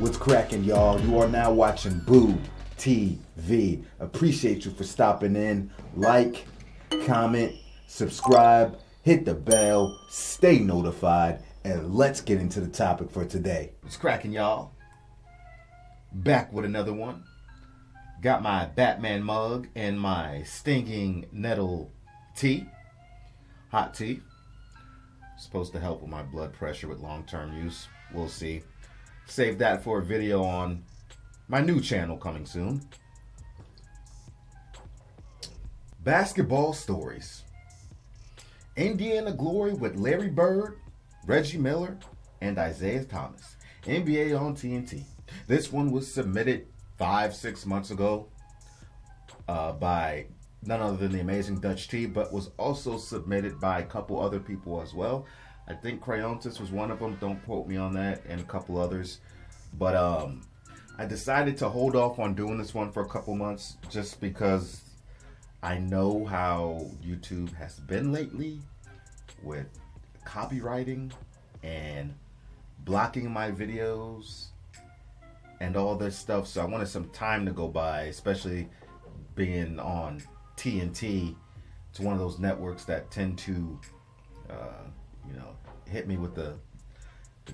What's cracking, y'all? You are now watching Boo TV. Appreciate you for stopping in. Like, comment, subscribe, hit the bell, stay notified, and let's get into the topic for today. What's cracking, y'all? Back with another one. Got my Batman mug and my stinging nettle tea. Hot tea. Supposed to help with my blood pressure with long-term use. We'll see. Save that for a video on my new channel coming soon. Basketball stories. Indiana Glory with Larry Bird, Reggie Miller, and Isiah Thomas. NBA on TNT. This one was submitted 5-6 months ago by none other than the amazing Dutch T, but was also submitted by a couple other people as well. I think Crayontis was one of them, don't quote me on that, and a couple others. But I decided to hold off on doing this one for a couple months just because I know how YouTube has been lately with copywriting and blocking my videos and all this stuff. So I wanted some time to go by, especially being on TNT. It's one of those networks that tend to hit me with the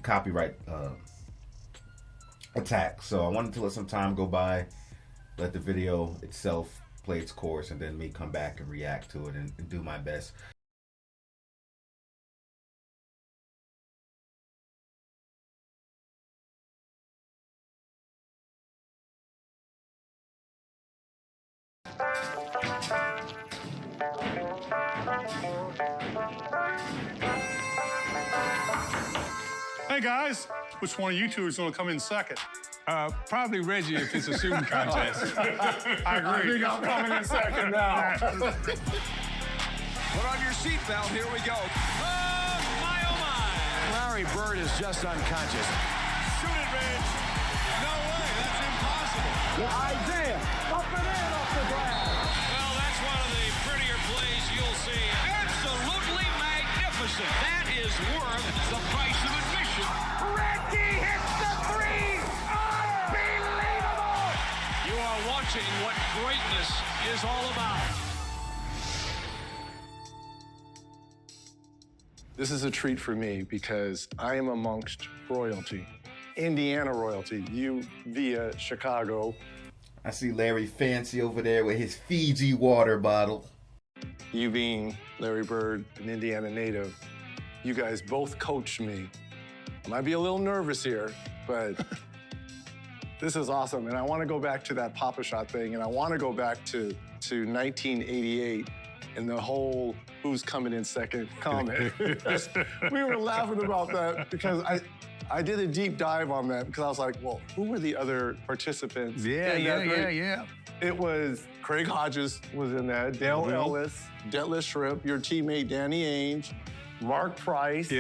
copyright attack. So I wanted to let some time go by, let the video itself play its course, and then me come back and react to it and do my best. Hey guys, which one of you two is going to come in second? Probably Reggie if it's a shooting contest. I agree. think I'm coming in second now. Put on your seatbelt. Here we go. Oh, my. Larry Bird is just unconscious. Shoot it, Reg. No way. That's impossible. Isiah, up and in off the glass. Well, that's one of the prettier plays you'll see. Absolutely magnificent. That is worth the price of admission. Reggie hits the three. Unbelievable. You are watching what greatness is all about. This is a treat for me because I am amongst royalty, Indiana royalty, you via Chicago. I see Larry Fancy over there with his Fiji water bottle. You being Larry Bird, an Indiana native, you guys both coached me. I might be a little nervous here, but this is awesome. And I want to go back to that Papa Shot thing, and I want to go back to 1988 and the whole who's coming in second comment. We were laughing about that because I did a deep dive on that because I was like, well, who were the other participants? Yeah. It was Craig Hodges was in that, Dale Ellis, Detlef Shrimp, your teammate Danny Ainge, Mark Price,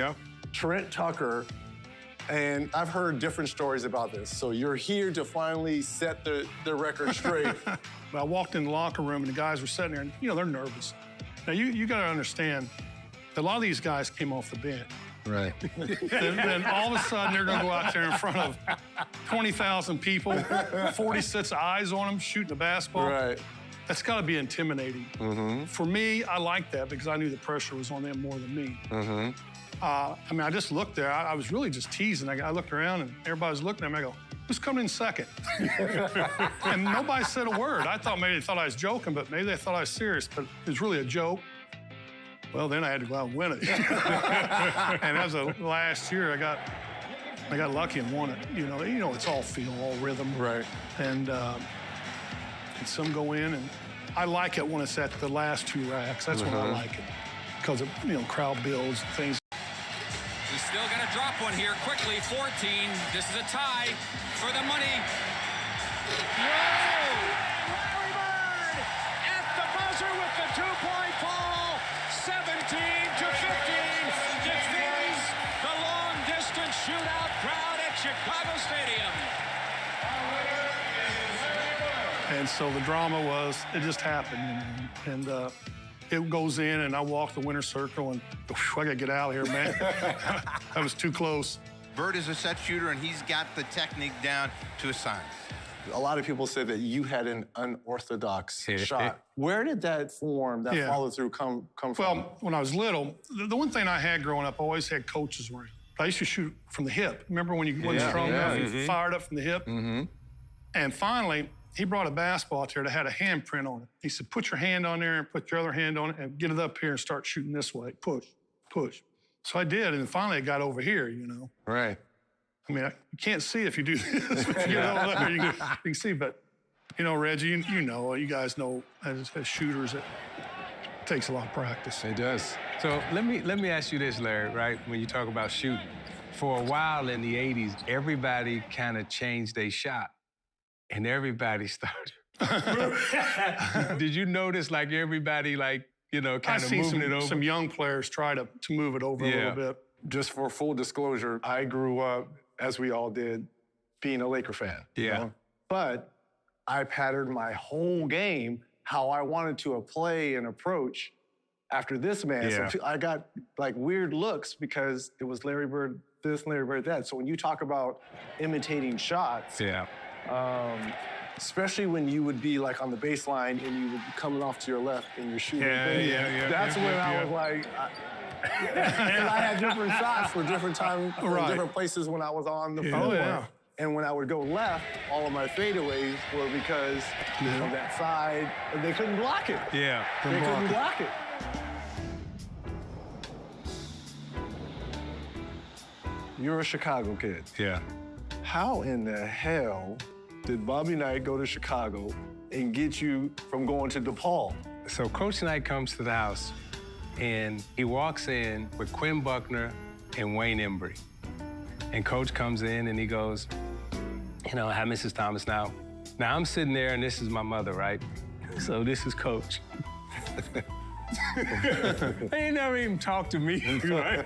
Trent Tucker, and I've heard different stories about this. So you're here to finally set the record straight. I walked in the locker room and the guys were sitting there and, they're nervous. Now, you got to understand that a lot of these guys came off the bench. Right. Then all of a sudden, they're going to go out there in front of 20,000 people, 40 sets of eyes on them, shooting a basketball. Right. That's got to be intimidating. Mm-hmm. For me, I liked that because I knew the pressure was on them more than me. Mm-hmm. I just looked there. I was really just teasing. I looked around, and everybody was looking at me. I go, who's coming in second? And nobody said a word. I thought maybe they thought I was joking, but maybe they thought I was serious, but it was really a joke. Well, then I had to go out and win it. And as of last year, I got lucky and won it. It's all feel, all rhythm. Right. And some go in, and I like it when it's at the last two racks. That's when I like it. Because of, crowd builds and things. He's still going to drop one here quickly. 14. This is a tie for the money. Whoa! Larry Bird at the buzzer with the two-point ball. 17 to 15. Defeats the long-distance shootout crowd at Chicago Stadium. And so the drama was, it just happened. And it goes in, and I walk the winner's circle, and whew, I got to get out of here, man. That was too close. Bird is a set shooter, and he's got the technique down to a science. A lot of people say that you had an unorthodox shot. Where did that form, that follow-through come from? Well, when I was little, the one thing I had growing up, I always had coaches around. I used to shoot from the hip. Remember when you wasn't strong enough, you fired up from the hip? And finally, he brought a basketball out there that had a handprint on it. He said, put your hand on there and put your other hand on it and get it up here and start shooting this way. Push, push. So I did, and finally it got over here, you know. Right. I mean, you can't see if you do this. If you get all up here, you can see. But, you know, Reggie, you know, you guys know as shooters, it takes a lot of practice. It does. So let me ask you this, Larry, right? When you talk about shooting, for a while in the 80s, everybody kind of changed their shot. And everybody started. Did you notice, like, everybody, like, you know, kind of moving it over? Some young players try to move it over a little bit. Just for full disclosure, I grew up, as we all did, being a Laker fan. Yeah. You know? But I patterned my whole game how I wanted to play and approach after this man. Yeah. So I got, like, weird looks because it was Larry Bird this, Larry Bird that. So when you talk about imitating shots, especially when you would be, like, on the baseline and you would be coming off to your left and you're shooting. That's when I was like... and I had different shots for different times, different places when I was on the floor. And when I would go left, all of my fadeaways were because of that side, and they couldn't block it. They couldn't block it. You're a Chicago kid. How in the hell did Bobby Knight go to Chicago and get you from going to DePaul? So Coach Knight comes to the house, and he walks in with Quinn Buckner and Wayne Embry. And Coach comes in and he goes, you know, hi, Mrs. Thomas. Now I'm sitting there and this is my mother, right? So this is Coach. They never even talked to me, right?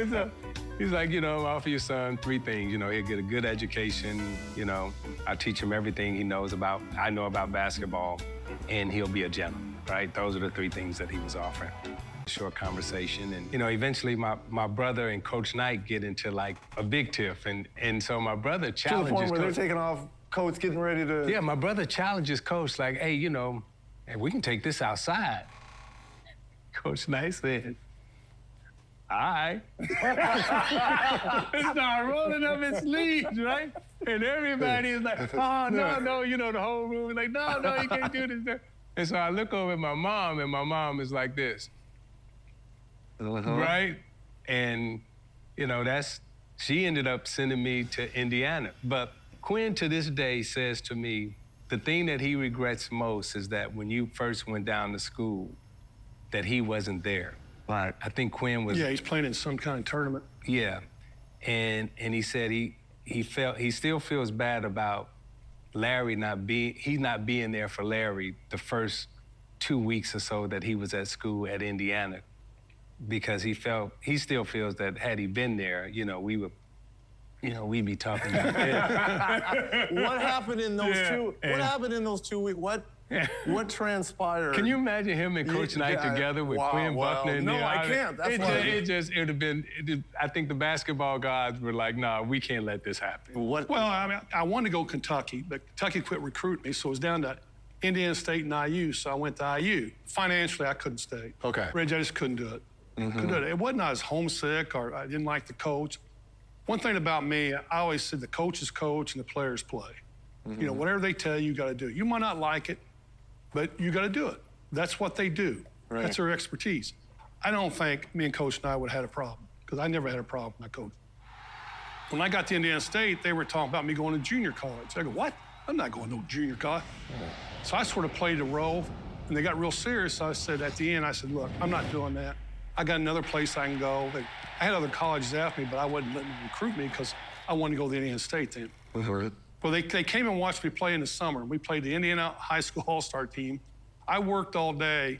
So he's like, you know, offer your son 3 things. You know, he'll get a good education. You know, I teach him everything I know about basketball, and he'll be a gentleman, right? Those are the 3 things that he was offering. Short conversation, and, you know, eventually my brother and Coach Knight get into, like, a big tiff, and so my brother challenges to the point where Coach. they're taking off, Coach getting ready to... Yeah, my brother challenges Coach, like, hey, you know, hey, we can take this outside. Coach Knight said, all right. He started rolling up his sleeves, right? And everybody is like, oh, no, you know, the whole room is like, no, you can't do this. And so I look over at my mom, and my mom is like this. Right? And, you know, she ended up sending me to Indiana. But Quinn, to this day, says to me, the thing that he regrets most is that when you first went down to school, that he wasn't there. Right. I think Quinn was... Yeah, he's playing in some kind of tournament. Yeah. And he said he still feels bad about Larry not being there for Larry the first 2 weeks or so that he was at school at Indiana. Because he still feels that had he been there, you know, we'd be talking about it. What happened in those What happened in those 2 weeks? What transpired? Can you imagine him and Coach Knight together with Quinn Buckner? No, I can't. That's it would have been. I think the basketball gods were like, "Nah, we can't let this happen." Well, I mean, I wanted to go Kentucky, but Kentucky quit recruiting me, so it was down to Indiana State and IU. So I went to IU. Financially, I couldn't stay. Okay. Reggie, I just couldn't do it. Couldn't do it. It wasn't I was homesick or I didn't like the coach. One thing about me, I always said the coaches coach and the players play. You know, whatever they tell you, you got to do. You might not like it, but you got to do it. That's what they do. Right. That's their expertise. I don't think me and Coach Knight would have had a problem because I never had a problem with my coach. When I got to Indiana State, they were talking about me going to junior college. I go, what? I'm not going to no junior college. So I sort of played a role, and they got real serious. So I said, at the end, I said, look, I'm not doing that. I got another place I can go. I had other colleges after me, but I wouldn't let them recruit me because I wanted to go to Indiana State then. Well, they came and watched me play in the summer. We played the Indiana High School All-Star team. I worked all day,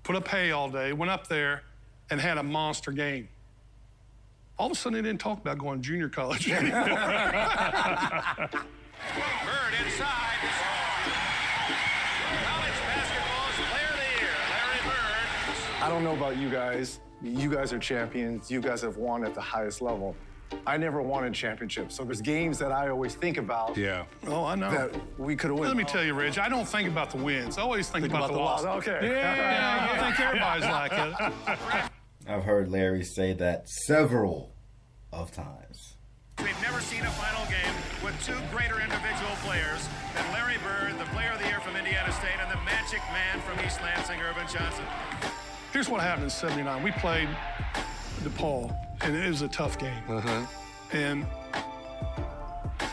put up hay all day, went up there, and had a monster game. All of a sudden, they didn't talk about going to junior college. Bird inside. College basketball's player of the year, Larry Bird. I don't know about you guys. You guys are champions. You guys have won at the highest level. I never wanted championships. So there's games that I always think about. Yeah. Oh, I know. That we could have won. Let me tell you, Reggie, I don't think about the wins. I always think about the loss. Okay. Yeah, I think everybody's like it. I've heard Larry say that several of times. We've never seen a final game with two greater individual players than Larry Bird, the player of the year from Indiana State, and the magic man from East Lansing, Irvin Johnson. Here's what happened in '79. We played DePaul, and it was a tough game. And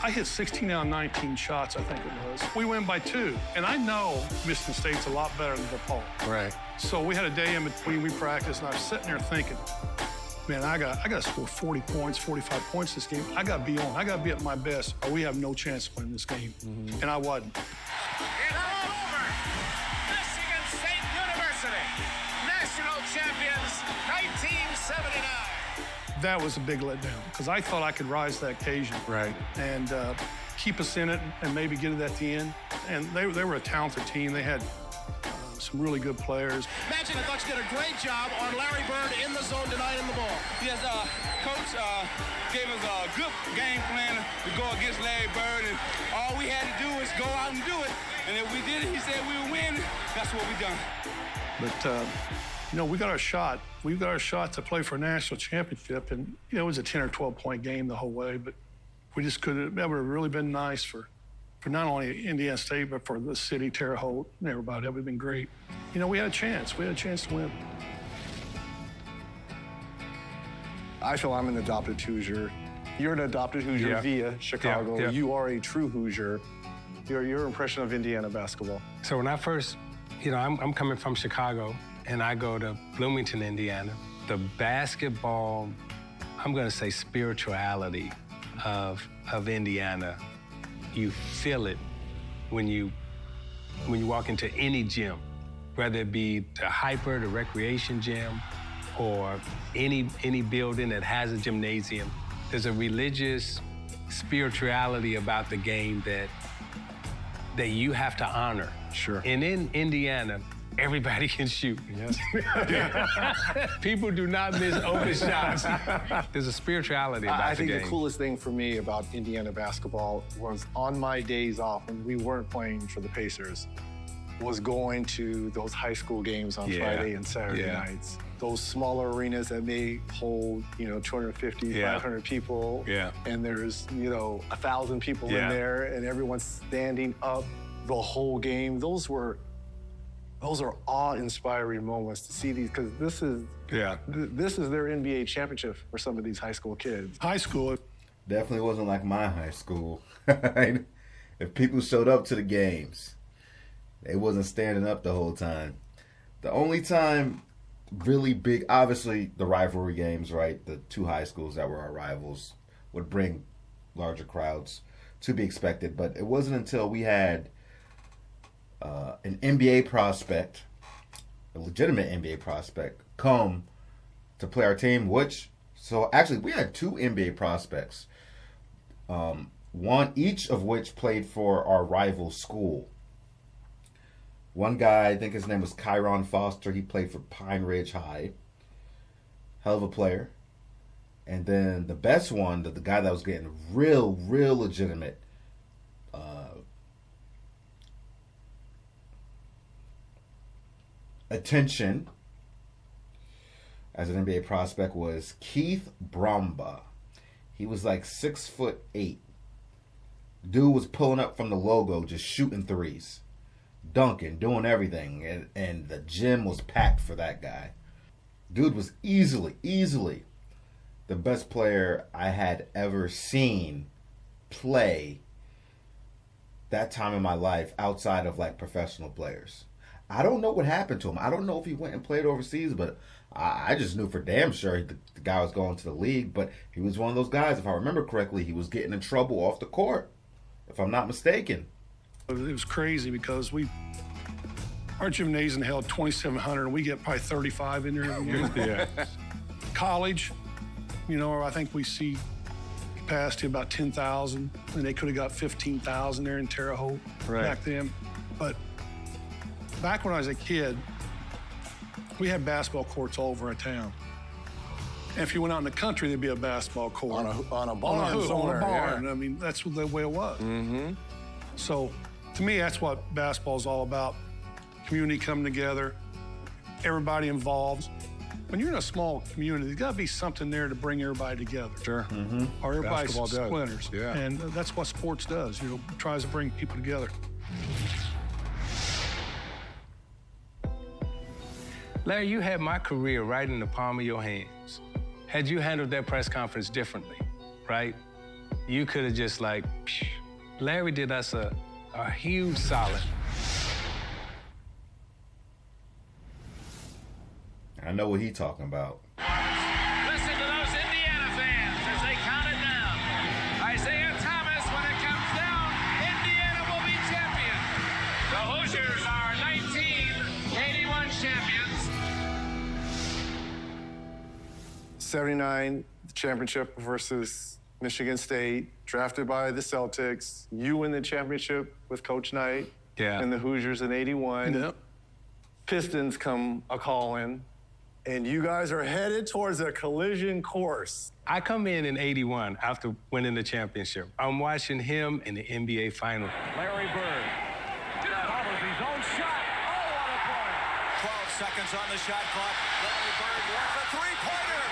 I hit 16 out of 19 shots, I think it was. We win by 2. And I know Michigan State's a lot better than DePaul. Right. So we had a day in between, we practiced, and I was sitting there thinking, man, I got to score 40 points, 45 points this game. I got to be on. I got to be at my best, or we have no chance of winning this game. And I wasn't. It's all over. Michigan State University, national champions, 1979. That was a big letdown, because I thought I could rise to that occasion. Right. And keep us in it and maybe get it at the end. And they were a talented team. They had some really good players. Magic, I thought you did a great job on Larry Bird in the zone denying the ball. Yes, Coach gave us a good game plan to go against Larry Bird, and all we had to do was go out and do it. And if we did it, he said we would win. That's what we done. But, we got our shot. We got our shot to play for a national championship, and, it was a 10 or 12-point game the whole way, but we just couldn't. That would have really been nice for not only Indiana State, but for the city, Terre Haute, and everybody. That would have been great. We had a chance. We had a chance to win. I feel I'm an adopted Hoosier. You're an adopted Hoosier via Chicago. Yeah. You are a true Hoosier. Your impression of Indiana basketball? So when I first, I'm coming from Chicago, and I go to Bloomington, Indiana. The basketball, I'm going to say spirituality of Indiana, you feel it when you walk into any gym, whether it be the Hyper, the recreation gym, or any building that has a gymnasium. There's a religious spirituality about the game that you have to honor. Sure. And in Indiana, everybody can shoot. Yes. People do not miss open shots. There's a spirituality about the game. I think the coolest thing for me about Indiana basketball was on my days off when we weren't playing for the Pacers, was going to those high school games on Friday and Saturday nights. Those smaller arenas that may hold, 250, 500 people. Yeah. And there's, 1,000 people in there, and everyone's standing up the whole game. Those are awe-inspiring moments to see these, because this is their NBA championship for some of these high school kids. High school. Definitely wasn't like my high school. If people showed up to the games, they wasn't standing up the whole time. The only time really big, obviously the rivalry games, right? The two high schools that were our rivals would bring larger crowds, to be expected. But it wasn't until we had an NBA prospect, a legitimate NBA prospect, come to play our team, so actually we had two NBA prospects, one each of which played for our rival school. One guy, I think his name was Kyron Foster, he played for Pine Ridge High. Hell of a player. And then the best one, the guy that was getting real legitimate attention as an NBA prospect, was Keith Bromba. He was like 6'8". Dude was pulling up from the logo, just shooting threes, dunking, doing everything, and the gym was packed for that guy. Dude was easily the best player I had ever seen play that time in my life outside of like professional players. I don't know what happened to him. I don't know if he went and played overseas, but I just knew for damn sure the guy was going to the league. But he was one of those guys, if I remember correctly, he was getting in trouble off the court, if I'm not mistaken. It was crazy because our gymnasium held 2,700, and we get probably 35 in there every year. College, I think we see capacity about 10,000, and they could have got 15,000 there in Terre Haute back then. But back when I was a kid, we had basketball courts all over our town. And if you went out in the country, there'd be a basketball court. On a barn On a somewhere, barn. yeah. I mean, that's the way it was. So, to me, that's what basketball is all about. Community coming together, everybody involved. When you're in a small community, there's got to be something there to bring everybody together. Sure. Or everybody Basketball does. splinters. Yeah. And that's what sports does, tries to bring people together. Larry, you had my career right in the palm of your hands. Had you handled that press conference differently, right? You could have just like, phew. Larry did us a huge solid. I know what he's talking about. Listen to those Indiana fans as they count it down. Isiah Thomas, when it comes down, Indiana will be champion. The Hoosiers are 1981 champions. 79 championship versus Michigan State, drafted by the Celtics. You win the championship with Coach Knight and the Hoosiers in 81. Yep. Pistons come a-calling, and you guys are headed towards a collision course. I come in 81 after winning the championship. I'm watching him in the NBA Final. Larry Bird covers his own shot. Oh, what a play. 12 seconds on the shot clock. Larry Bird wants a three-pointer.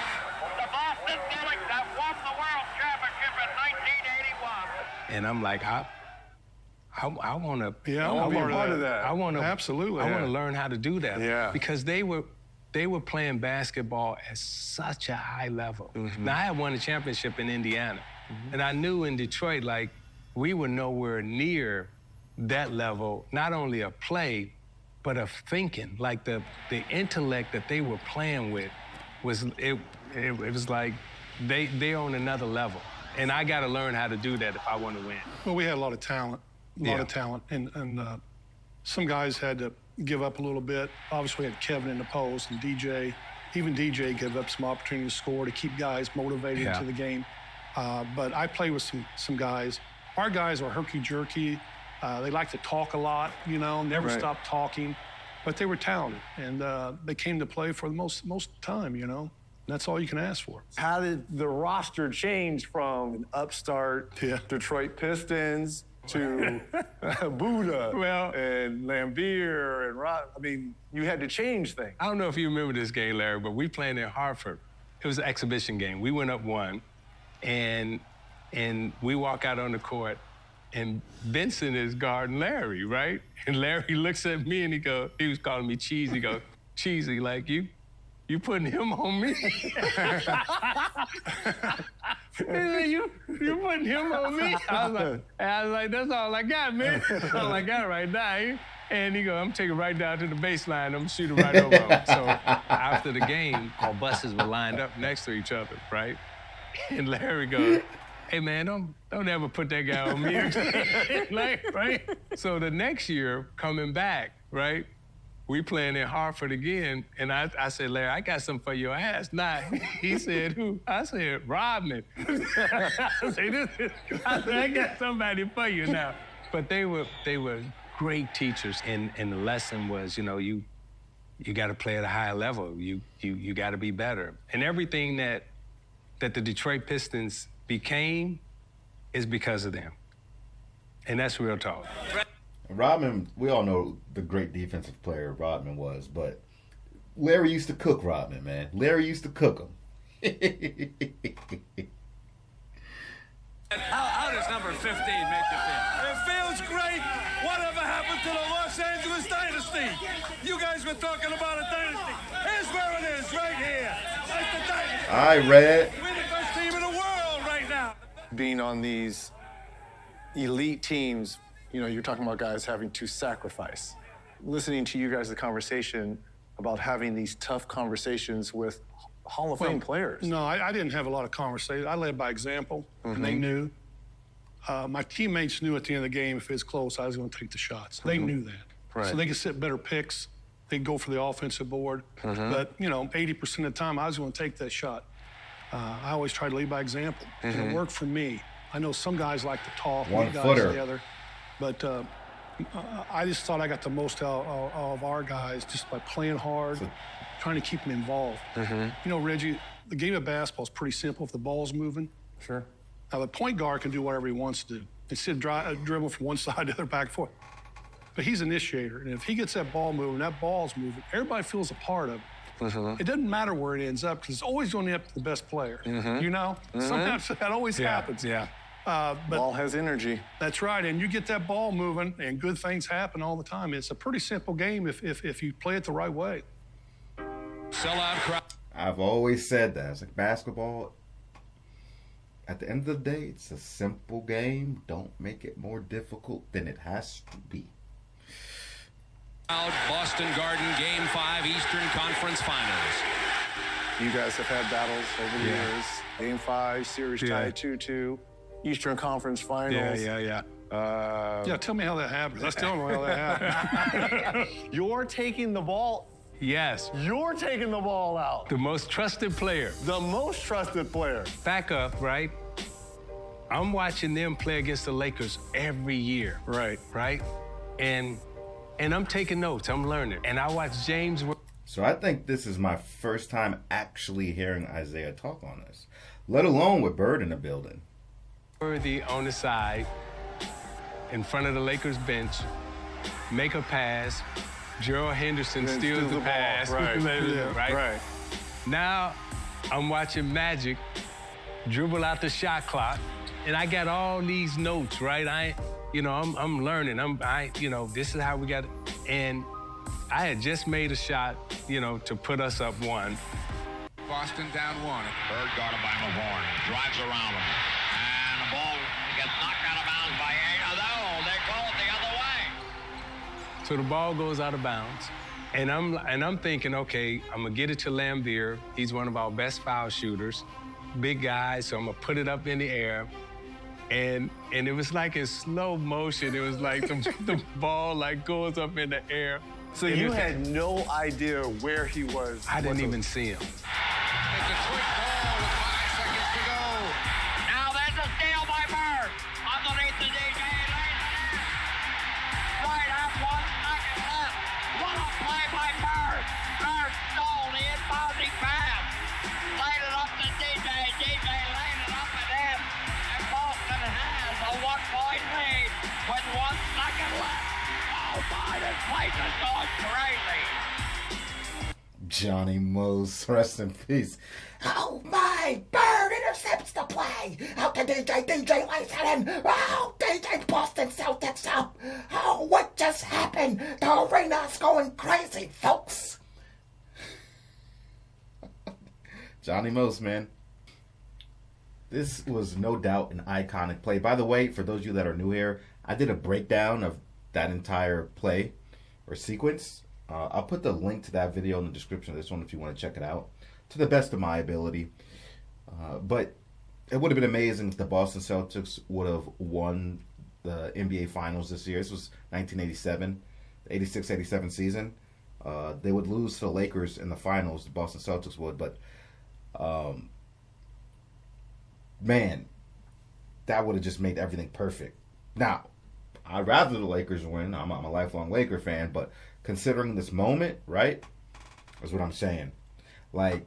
The Boston Celtics have won the World Championship in 1981. And I'm like, I want to Yeah, I want to be a part of that. I want to Absolutely. I want to learn how to do that. Yeah. Because they were playing basketball at such a high level. Now I had won a championship in Indiana, and I knew in Detroit, like, we were nowhere near that level, not only of play, but of thinking. Like the intellect that they were playing with was it was like they on another level. And I got to learn how to do that if I want to win. Well, we had a lot of talent, and some guys had to give up a little bit. Obviously, we had Kevin in the post and DJ. Even DJ gave up some opportunity to score to keep guys motivated to the game. But I played with some guys. Our guys are herky-jerky. They like to talk a lot, never stop talking. But they were talented, and they came to play for the most time, That's all you can ask for. How did the roster change from an upstart Detroit Pistons to Buddha and Lambeer and Rod? I mean, you had to change things. I don't know if you remember this game, Larry, but we played in Hartford. It was an exhibition game. We went up 1, and we walk out on the court, and Benson is guarding Larry, right? And Larry looks at me and he was calling me Cheese. He goes, Cheesy, like you putting him on me? you putting him on me? I was like, that's all I got, man. That's all I got right now. And he goes, I'm taking right down to the baseline. I'm gonna shoot it right over him. So after the game, our buses were lined up next to each other, right? And Larry goes, hey man, don't ever put that guy on me again. Right? So the next year, coming back, right? We playing in Hartford again, and I said, Larry, I got something for your ass. Nah, he said, who? I said, Rodman. I got somebody for you now. But they were great teachers, and the lesson was, you got to play at a higher level. You got to be better. And everything that the Detroit Pistons became is because of them. And that's real talk. Rodman, we all know the great defensive player Rodman was, but Larry used to cook Rodman, man. Larry used to cook him. How does number 15 make you feel? It feels great. Whatever happened to the Los Angeles Dynasty? You guys were talking about a dynasty. Here's where it is, right here. That's the dynasty. All right, Red. We're the best team in the world right now. Being on these elite teams, you're talking about guys having to sacrifice. Listening to you guys, the conversation about having these tough conversations with Hall of Fame players. No, I didn't have a lot of conversations. I led by example, and they knew. My teammates knew at the end of the game, if it was close, I was going to take the shots. They knew that. Right. So they could set better picks. They'd go for the offensive board. But, 80% of the time, I was going to take that shot. I always try to lead by example, and it worked for me. I know some guys like to talk, One guys footer. together, but I just thought I got the most out of our guys just by playing hard, trying to keep them involved. You know, Reggie, the game of basketball is pretty simple if the ball's moving. Sure. Now, the point guard can do whatever he wants to do. Instead of dribbling from one side to the other, back and forth. But he's an initiator, and if he gets that ball moving, that ball's moving, everybody feels a part of it. It doesn't matter where it ends up because it's always going to end up to the best player. You know? Sometimes that always happens. Yeah. But ball has energy. That's right, and you get that ball moving, and good things happen all the time. It's a pretty simple game if you play it the right way. Sellout crowd. I've always said that. It's like basketball. At the end of the day, it's a simple game. Don't make it more difficult than it has to be. Boston Garden, Game 5, Eastern Conference Finals. You guys have had battles over the years. Game 5, series tied 2-2. Eastern Conference Finals. Yeah, tell me how that happens. I still don't know how that happened. You're taking the ball. Yes. You're taking the ball out. The most trusted player. The most trusted player. Back up, right? I'm watching them play against the Lakers every year. Right. Right? And I'm taking notes. I'm learning. And I watch James. So I think this is my first time actually hearing Isiah talk on this, let alone with Bird in the building. Worthy on the side, in front of the Lakers bench, make a pass. Gerald Henderson steals the pass. Right. Right. Now I'm watching Magic dribble out the shot clock, and I got all these notes. Right. I'm learning. This is how we got it. And I had just made a shot, to put us up 1. Boston down 1. Bird guarded by LeBron. Drives around him. And the ball gets knocked out of bounds by Isiah. No, they call it the other way. So the ball goes out of bounds. And I'm thinking, okay, I'm gonna get it to Lambeer. He's one of our best foul shooters. Big guy, so I'm gonna put it up in the air. And it was like in slow motion. It was like the ball goes up in the air. So you had no idea where he was. I didn't even see him. It's a quick ball with 5 seconds to go. Now there's a steal by Bird. Underneath the DJ. Right up 1 second left. What a play by Bird. Bird stole the inbounding pass. Laid it up to DJ. DJ laid it up at him. And Boston has a 1-point lead with 1 second left. Oh my, this place is going crazy. Johnny Mose, rest in peace. Oh my, Bird intercepts the play. Out to DJ lays it in. Oh, DJ Boston Celtics up. Oh, what just happened? The arena's going crazy, folks. Johnny Mose, man. This was no doubt an iconic play. By the way, for those of you that are new here, I did a breakdown of that entire play or sequence. I'll put the link to that video in the description of this one if you want to check it out, to the best of my ability. But it would have been amazing if the Boston Celtics would have won the NBA Finals this year. This was 1987, the 86-87 season. They would lose to the Lakers in the finals, the Boston Celtics would, but man, that would have just made everything perfect. Now, I'd rather the Lakers win. I'm a lifelong Laker fan, but considering this moment, right, is what I'm saying. Like,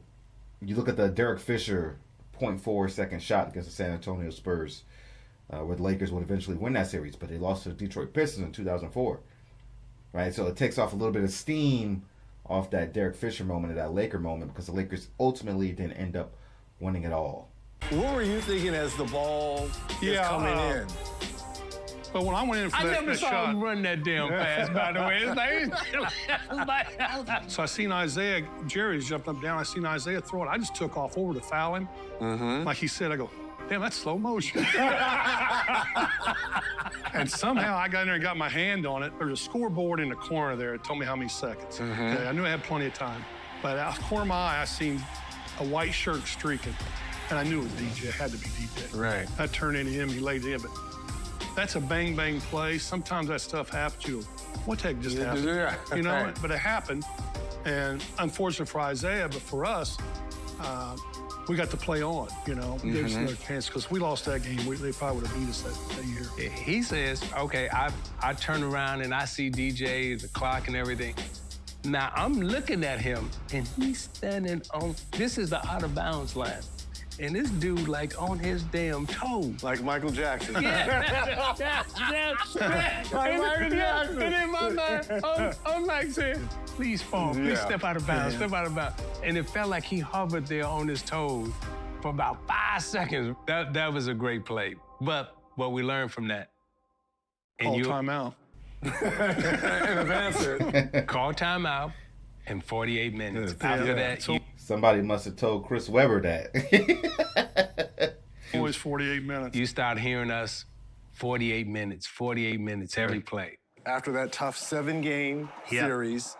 you look at the Derek Fisher 0.4 second shot against the San Antonio Spurs, where the Lakers would eventually win that series, but they lost to the Detroit Pistons in 2004, right? So it takes off a little bit of steam off that Derek Fisher moment, or that Laker moment, because the Lakers ultimately didn't end up winning it all. What were you thinking as the ball is coming in? But when I went in for that never saw shot, him run that damn pass, by the way. so I seen Isiah, Jerry's jumped up down. I seen Isiah throw it. I just took off over to foul him. Like he said, I go, damn, that's slow motion. And somehow I got in there and got my hand on it. There's a scoreboard in the corner there. It told me how many seconds. Okay, I knew I had plenty of time. But out of the corner of my eye, I seen a white shirt streaking. And I knew it was DJ. It had to be DJ. Right. I turned into him. He laid in. But that's a bang play. Sometimes that stuff happens. You go, what the heck just happened? You know, but it happened. And unfortunate for Isiah, but for us, we got to play on, you know, gave us another chance because we lost that game. They probably would have beat us that year. He says, okay, I turn around and I see DJ, the clock and everything. Now I'm looking at him and he's standing on, this is the out of bounds line. And this dude like on his damn toes. Like Michael Jackson. Yeah. Like Michael Jackson. And in my mind, I'm like saying, please fall, please step out of bounds, step out of bounds. And it felt like he hovered there on his toes for about 5 seconds. That was a great play. But what we learned from that. Call timeout. And advance it. Call timeout in 48 minutes. After that, somebody must have told Chris Webber that. Always 48 minutes. You start hearing us 48 minutes every play. After that tough 7-game series,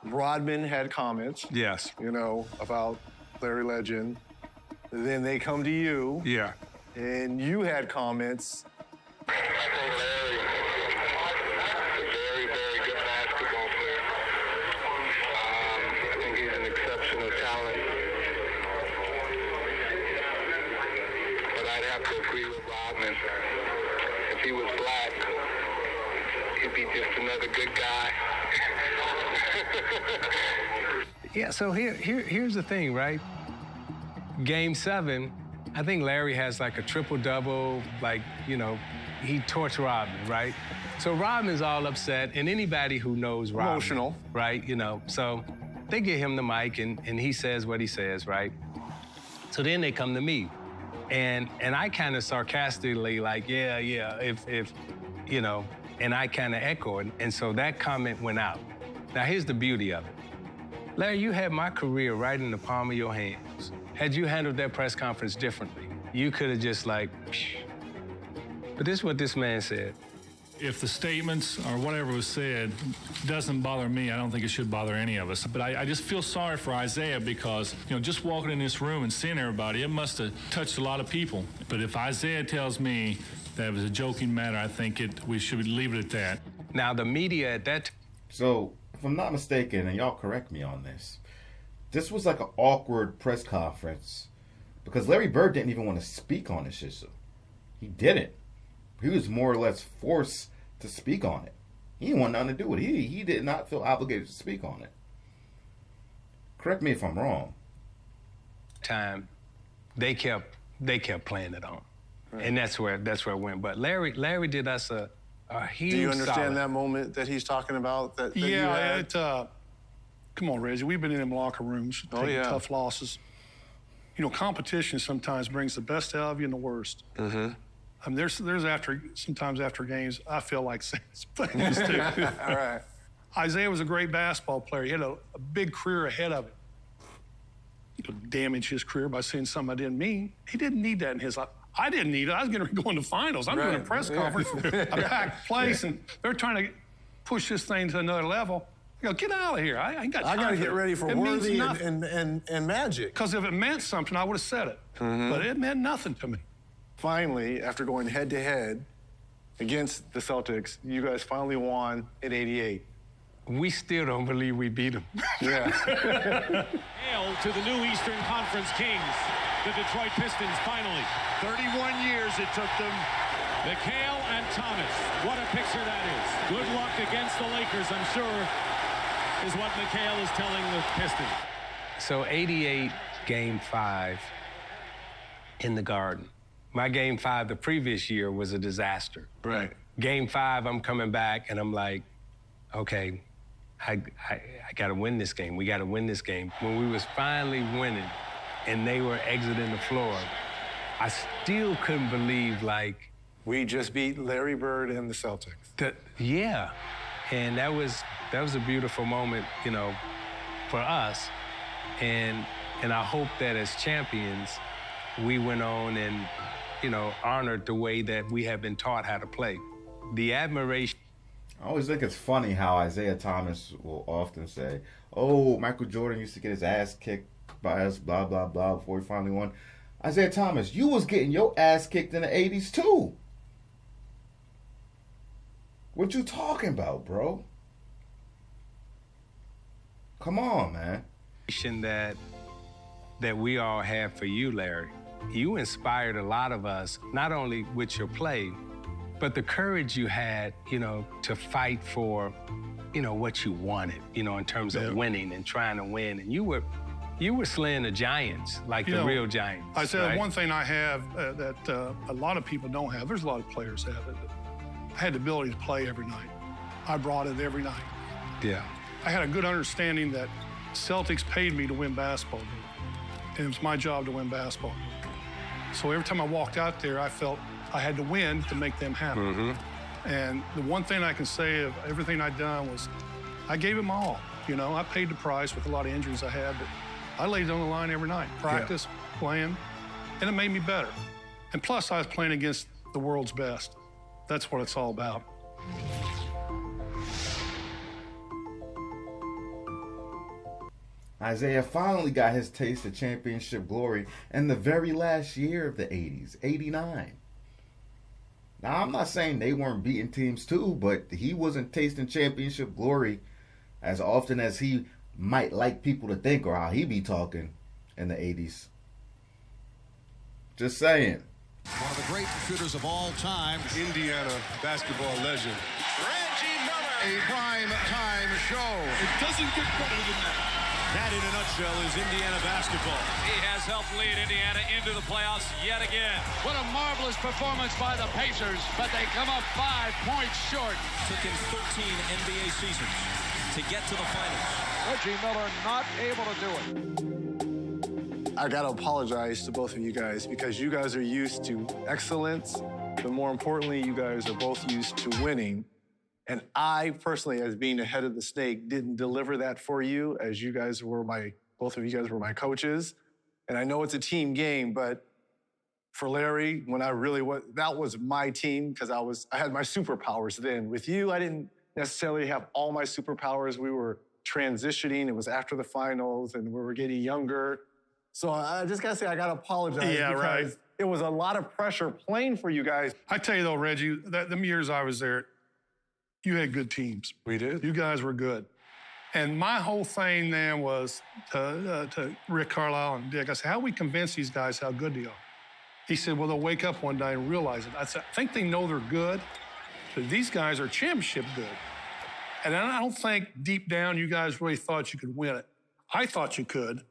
Rodman had comments. Yes. You know, about Larry Legend. Then they come to you. Yeah. And you had comments. Larry, a very, very good basketball player. I think he's an exceptional talent. But I'd have to agree with Rodman. If he was black, he'd be just another good guy. Yeah, so here's the thing, right? Game 7, I think Larry has like a triple-double, like, you know, he torched Rodman, right? So Rodman's all upset, and anybody who knows Rodman. Emotional. Right, you know, so they give him the mic, and he says what he says, right? So then they come to me, and I kind of sarcastically like, yeah, if you know, and I kind of echoed, and so that comment went out. Now, here's the beauty of it. Larry, you had my career right in the palm of your hands. Had you handled that press conference differently, you could have just like, psh. But this is what this man said. If the statements or whatever was said doesn't bother me, I don't think it should bother any of us. But I just feel sorry for Isiah because, you know, just walking in this room and seeing everybody, it must have touched a lot of people. But if Isiah tells me that it was a joking matter, I think we should leave it at that. Now, the media at that So, if I'm not mistaken, and y'all correct me on this was like an awkward press conference because Larry Bird didn't even want to speak on this issue. He didn't. He was more or less forced to speak on it. He didn't want nothing to do with it. He did not feel obligated to speak on it. Correct me if I'm wrong. Time, they kept playing it on, right. And that's where it went. But Larry did us a huge. Do you understand solid. that moment that he's talking about? That yeah, you had? Come on, Reggie. We've been in them locker rooms taking tough losses. You know, competition sometimes brings the best out of you and the worst. Mm-hmm. I mean, there's sometimes after games, I feel like saying things too. All right. Isiah was a great basketball player. He had a big career ahead of him. He could damage his career by saying something I didn't mean. He didn't need that in his life. I didn't need it. I was going to go in the finals. I'm doing a press conference, a packed place, and they're trying to push this thing to another level. You know, get out of here. I ain't got time. I got to get ready for Worthy and Magic. Because if it meant something, I would have said it. Mm-hmm. But it meant nothing to me. Finally, after going head-to-head against the Celtics, you guys finally won in '88. We still don't believe we beat them. Yeah. Hail to the new Eastern Conference Kings, the Detroit Pistons finally. 31 years it took them. McHale and Thomas. What a picture that is. Good luck against the Lakers, I'm sure, is what McHale is telling the Pistons. So 88, Game 5 in the Garden. My Game 5 the previous year was a disaster. Right. Game 5, I'm coming back, and I'm like, okay, I got to win this game. We got to win this game. When we was finally winning and they were exiting the floor, I still couldn't believe, like... We just beat Larry Bird and the Celtics. Yeah. And that was a beautiful moment, you know, for us. And I hope that as champions, we went on and, you know, honored the way that we have been taught how to play. The admiration... I always think it's funny how Isiah Thomas will often say, oh, Michael Jordan used to get his ass kicked by us, blah, blah, blah, before he finally won. Isiah Thomas, you was getting your ass kicked in the 80s, too. What you talking about, bro? Come on, man. that we all have for you, Larry. You inspired a lot of us, not only with your play, but the courage you had, to fight for, what you wanted, in terms of winning and trying to win. And you were slaying the giants, like the real giants. I said right? one thing I have that a lot of people don't have, there's a lot of players have it. I had the ability to play every night. I brought it every night. Yeah. I had a good understanding that Celtics paid me to win basketball games. And it was my job to win basketball games. So every time I walked out there, I felt I had to win to make them happy. Mm-hmm. And the one thing I can say of everything I'd done was I gave it my all. I paid the price with a lot of injuries I had, but I laid it on the line every night. Practice, playing, and it made me better. And plus, I was playing against the world's best. That's what it's all about. Isiah finally got his taste of championship glory in the very last year of the 80s, 89. Now, I'm not saying they weren't beating teams too, but he wasn't tasting championship glory as often as he might like people to think or how he be talking in the 80s. Just saying. One of the great shooters of all time. Indiana basketball legend. Reggie Miller. A prime time show. It doesn't get better than that. That, in a nutshell, is Indiana basketball. He has helped lead Indiana into the playoffs yet again. What a marvelous performance by the Pacers, but they come up 5 points short. Took him 13 NBA seasons to get to the finals. Reggie Miller not able to do it. I gotta apologize to both of you guys because you guys are used to excellence, but more importantly, you guys are both used to winning. And I personally, as being the head of the snake, didn't deliver that for you, as you guys were both of you guys were my coaches. And I know it's a team game, but for Larry, when I really that was my team because I had my superpowers then. With you, I didn't necessarily have all my superpowers. We were transitioning. It was after the finals, and we were getting younger. So I just gotta say, I gotta apologize because it was a lot of pressure playing for you guys. I tell you though, Reggie, them years I was there, you had good teams. We did. You guys were good. And my whole thing then was to Rick Carlisle and Dick, I said, how do we convince these guys how good they are? He said, well, they'll wake up one day and realize it. I said, I think they know they're good, but these guys are championship good. And I don't think deep down you guys really thought you could win it. I thought you could.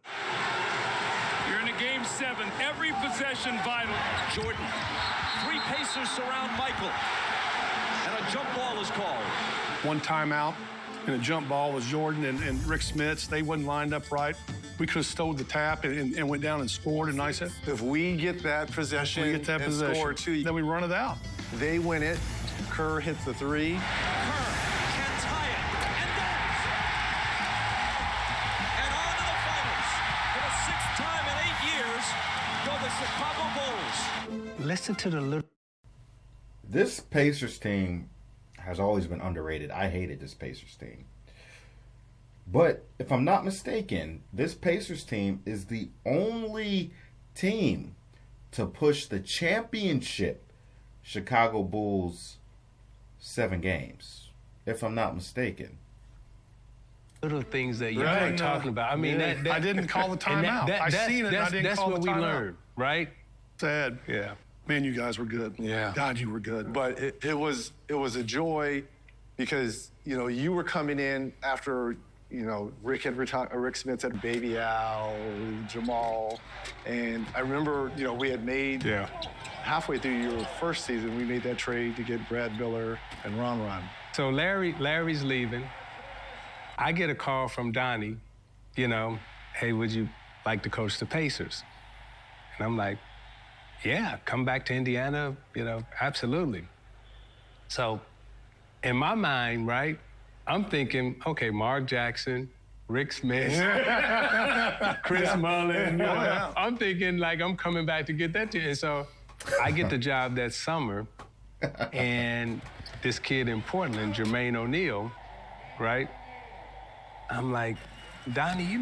You're in a game 7, every possession vital. Jordan, 3 Pacers surround Michael. And a jump ball is called. One timeout, and a jump ball was Jordan and Rick Smits. They wasn't lined up right. We could have stole the tap and went down and scored. And I said, if we get that possession score too, then we run it out. They win it. Kerr hits the 3. Kerr can tie it and does. And on to the finals. For the 6th time in 8 years, go the Chicago Bulls. Listen to the little. This Pacers team has always been underrated. I hated this Pacers team. But if I'm not mistaken, this Pacers team is the only team to push the championship Chicago Bulls 7 games, if I'm not mistaken. Little things that you are talking about. I mean, I didn't call the timeout. I seen it, and I didn't call the timeout. That's what we learned, right? Sad. Yeah. Man, you guys were good. Yeah. God, you were good. But it was a joy because, you were coming in after, Rick had retired, Rick Smits had Baby Al, Jamal. And I remember, we had made, halfway through your first season, we made that trade to get Brad Miller and Ron. So Larry's leaving. I get a call from Donnie, hey, would you like to coach the Pacers? And I'm like, yeah, come back to Indiana, absolutely. So in my mind, right, I'm thinking, okay, Mark Jackson, Rick Smith, Chris Mullin. I'm thinking like I'm coming back to get that. And so I get the job that summer, and this kid in Portland, Jermaine O'Neal, right? I'm like, Donnie,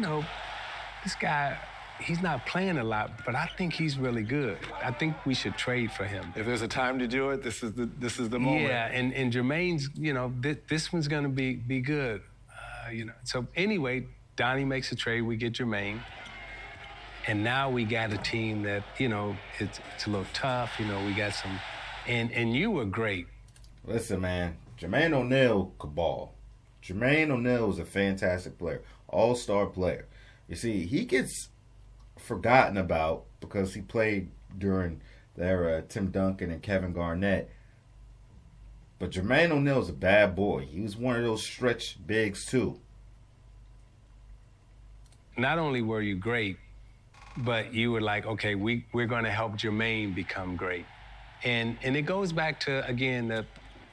this guy, he's not playing a lot, but I think he's really good. I think we should trade for him. If there's a time to do it, this is the moment. Yeah, and Jermaine's, this one's gonna be good. So anyway, Donnie makes a trade. We get Jermaine, And now we got a team that, you know, it's a little tough. You know, we got some, and you were great. Listen, man, Jermaine O'Neal could ball. Jermaine O'Neal was a fantastic player, all-star player. You see, he gets forgotten about because he played during the era of Tim Duncan and Kevin Garnett. But Jermaine O'Neal's a bad boy. He was one of those stretch bigs, too. Not only were you great, but you were like, okay, we're going to help Jermaine become great. And it goes back to, again,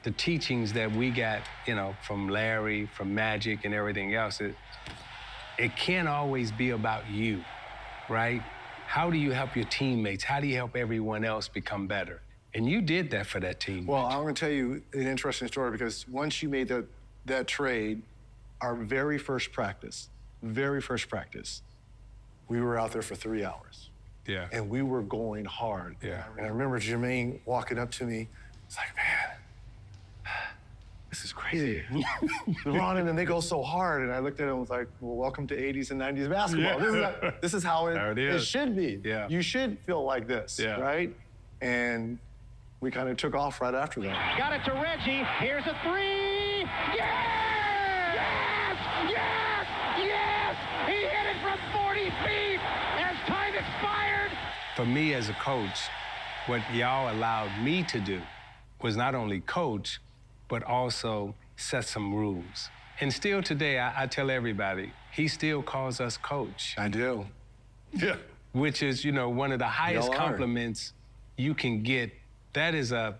the teachings that we got, you know, from Larry, from Magic and everything else. It can't always be about you, right? How do you help your teammates? How do you help everyone else become better? And you did that for that team. Well, I'm going to tell you an interesting story because once you made that trade, our very first practice, we were out there for 3 hours. Yeah. And we were going hard. Yeah. And I remember Jermaine walking up to me. It's like, man, this is crazy. LeBron and then they go so hard. And I looked at him and was like, well, welcome to 80s and 90s basketball. Yeah. This is how it should be. Yeah. You should feel like this, right? And we kind of took off right after that. Got it to Reggie. Here's a three. Yes! Yes! Yes! Yes! He hit it from 40 feet as time expired. For me as a coach, what y'all allowed me to do was not only coach, but also set some rules. And still today, I tell everybody, he still calls us coach. I do. Yeah. Which is, you know, one of the highest compliments you can get. That is a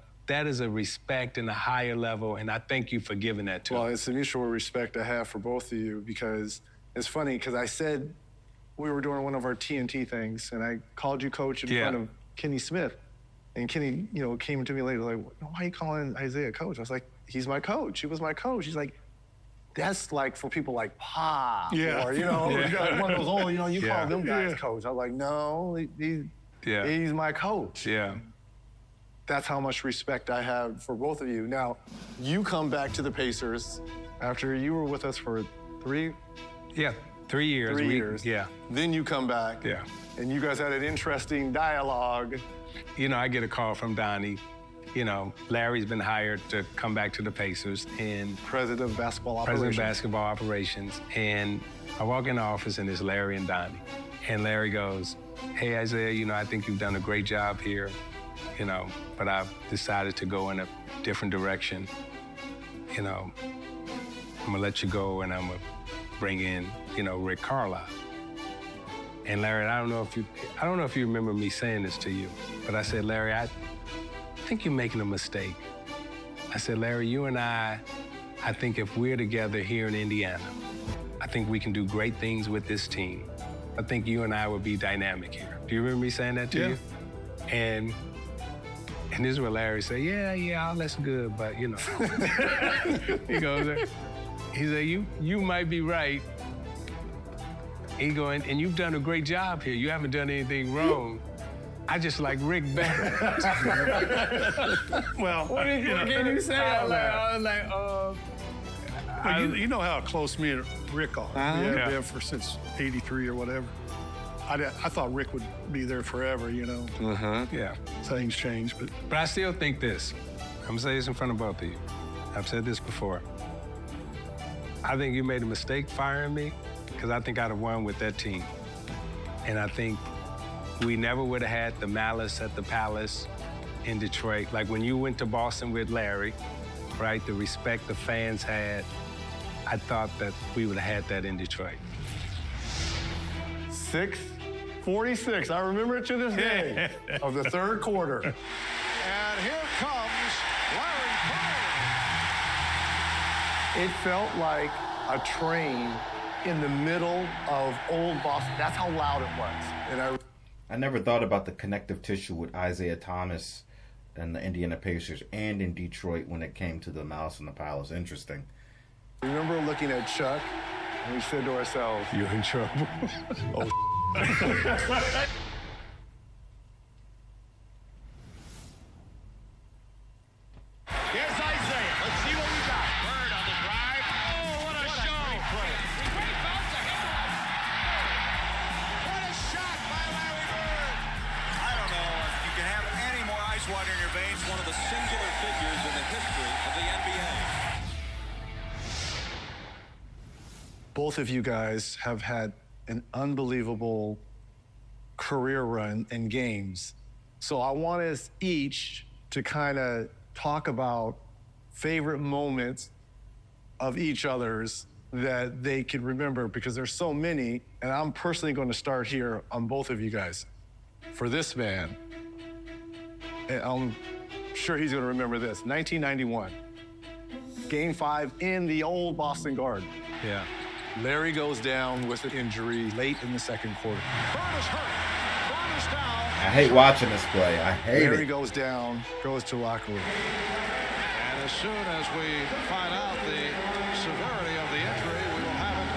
respect and a higher level, and I thank you for giving that to us. Well, it's a mutual respect I have for both of you because it's funny because I said we were doing one of our TNT things, and I called you coach in front of Kenny Smith. And Kenny, you know, came to me later like, why are you calling Isiah coach? I was like, he's my coach. He was my coach. He's like, that's like for people like Pop or, you know, one of those old, you know, you call them guys coach. I was like, no, he's my coach. Yeah. That's how much respect I have for both of you. Now, you come back to the Pacers after you were with us for 3 years. 3 years. Yeah. Then you come back. Yeah. And you guys had an interesting dialogue. You know, I get a call from Donnie. You know, Larry's been hired to come back to the Pacers and President of basketball operations. And I walk in the office and it's Larry and Donnie. And Larry goes, hey, Isiah, you know, I think you've done a great job here. You know, but I've decided to go in a different direction. You know, I'm gonna let you go and I'm gonna bring in, you know, Rick Carlisle. And Larry, I don't know if you remember me saying this to you, but I said, Larry, I think you're making a mistake. I said, Larry, you and I think if we're together here in Indiana, I think we can do great things with this team. I think you and I would be dynamic here. Do you remember me saying that to you? And this is what Larry said, yeah, all that's good, but, you know. He said, you might be right. He going, and you've done a great job here. You haven't done anything wrong. I just like Rick better. Well, what can you say? I was like, you know how close me and Rick are. We have been for since '83 or whatever. I thought Rick would be there forever, you know. Yeah. Things change, but I still think this. I'm gonna say this in front of both of you. I've said this before. I think you made a mistake firing me because I think I'd have won with that team. And I think we never would have had the malice at the Palace in Detroit. Like when you went to Boston with Larry, right? The respect the fans had. I thought that we would have had that in Detroit. 6:46, I remember it to this day, of the third quarter. And here comes Larry Bird. It felt like a train in the middle of old Boston. That's how loud it was. And I never thought about the connective tissue with Isiah Thomas and the Indiana Pacers and in Detroit when it came to the Malice and the Palace. Interesting. I remember looking at Chuck and we said to ourselves, you're in trouble. Oh, Here's Isiah. Let's see what we got. Bird on the drive. Oh, what a show. What a shot by your veins, one of the singular figures in the history of the NBA. Both of you guys have had an unbelievable career run in games. So I want us each to kind of talk about favorite moments of each other's that they can remember, because there's so many, and I'm personally going to start here on both of you guys. For this man, and I'm sure he's going to remember this, 1991, Game 5 in the old Boston Garden. Yeah. Larry goes down with an injury late in the second quarter. Bird is hurt. Bird is down. I hate watching this play. I hate Larry it. goes down, goes to locker room. And as soon as we find out the severity of the injury, we will have it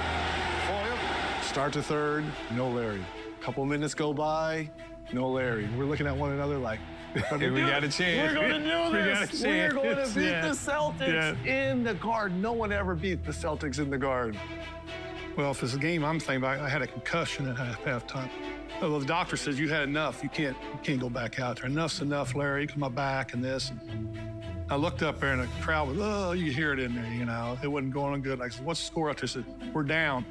for you. Start to third, no Larry. Couple minutes go by, no Larry. We're looking at one another like, we got a chance. We're going to do this. We're going to beat Yeah. the Celtics in the Garden. No one ever beat the Celtics in the Garden. Well, if it's a game I'm thinking about, I had a concussion at halftime. Well, the doctor says you had enough. You can't go back out there. Enough's enough, Larry. My back and this. And I looked up there and the crowd was, oh, you could hear it in there, you know. It wasn't going on good. I said, what's the score up there? He said, we're down.